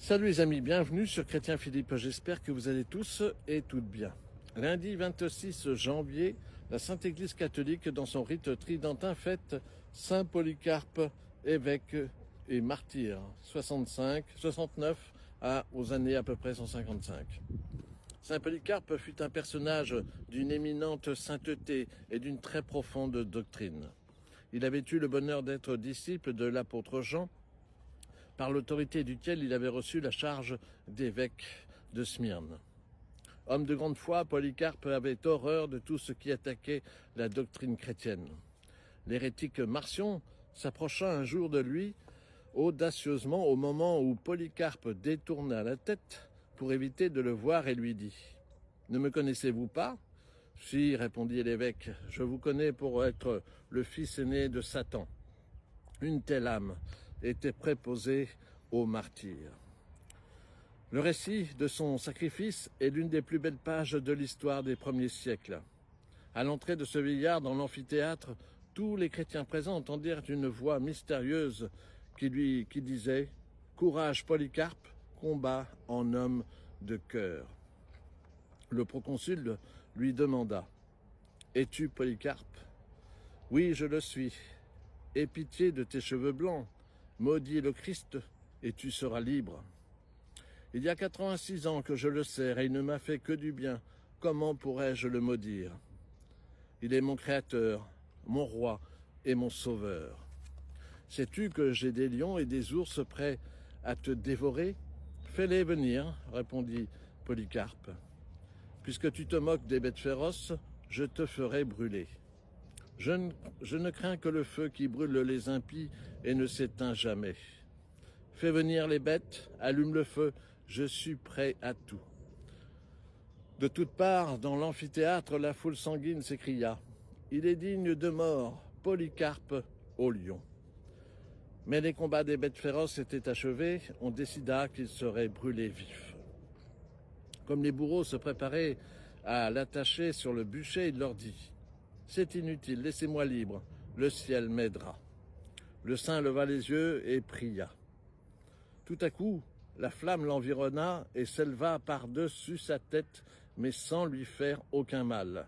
Salut les amis, bienvenue sur Chrétien Philippe, j'espère que vous allez tous et toutes bien. Lundi 26 janvier, la Sainte Église catholique, dans son rite tridentin, fête Saint Polycarpe, évêque et martyr, 69 aux années à peu près 155. Saint Polycarpe fut un personnage d'une éminente sainteté et d'une très profonde doctrine. Il avait eu le bonheur d'être disciple de l'apôtre Jean, par l'autorité duquel il avait reçu la charge d'évêque de Smyrne. Homme de grande foi, Polycarpe avait horreur de tout ce qui attaquait la doctrine chrétienne. L'hérétique Marcion s'approcha un jour de lui audacieusement au moment où Polycarpe détourna la tête pour éviter de le voir et lui dit « Ne me connaissez-vous pas ?» ?»« Si, répondit l'évêque, je vous connais pour être le fils aîné de Satan. » Une telle âme était préposée au martyr. Le récit de son sacrifice est l'une des plus belles pages de l'histoire des premiers siècles. À l'entrée de ce vieillard dans l'amphithéâtre, tous les chrétiens présents entendirent une voix mystérieuse qui disait « Courage Polycarpe, combat en homme de cœur ». Le proconsul lui demanda « Es-tu Polycarpe ?»« Oui, je le suis. Aie pitié de tes cheveux blancs, maudis le Christ, et tu seras libre. Il y a 86 ans que je le sers, et il ne m'a fait que du bien. Comment pourrais-je le maudire? Il est mon créateur, mon roi et mon sauveur. Sais-tu que j'ai des lions et des ours prêts à te dévorer? Fais-les venir, répondit Polycarpe. Puisque tu te moques des bêtes féroces, je te ferai brûler. Je ne crains que le feu qui brûle les impies et ne s'éteint jamais. Fais venir les bêtes, allume le feu, je suis prêt à tout. De toutes parts, dans l'amphithéâtre, la foule sanguine s'écria « Il est digne de mort, Polycarpe au lion ». Mais les combats des bêtes féroces étaient achevés, on décida qu'il serait brûlé vif. Comme les bourreaux se préparaient à l'attacher sur le bûcher, il leur dit « C'est inutile, laissez-moi libre, le ciel m'aidera. » Le saint leva les yeux et pria. Tout à coup, la flamme l'environna et s'éleva par-dessus sa tête, mais sans lui faire aucun mal,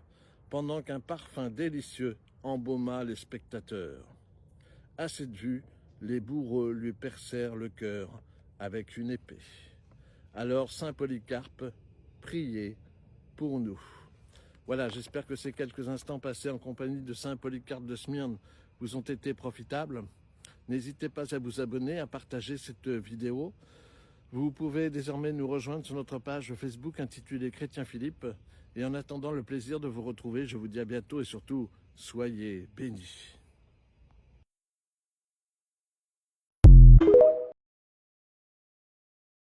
pendant qu'un parfum délicieux embauma les spectateurs. À cette vue, les bourreaux lui percèrent le cœur avec une épée. Alors saint Polycarpe, priez pour nous. Voilà, j'espère que ces quelques instants passés en compagnie de saint Polycarpe de Smyrne vous ont été profitables. N'hésitez pas à vous abonner, à partager cette vidéo. Vous pouvez désormais nous rejoindre sur notre page Facebook intitulée Chrétien Philippe. Et en attendant le plaisir de vous retrouver, je vous dis à bientôt et surtout, soyez bénis.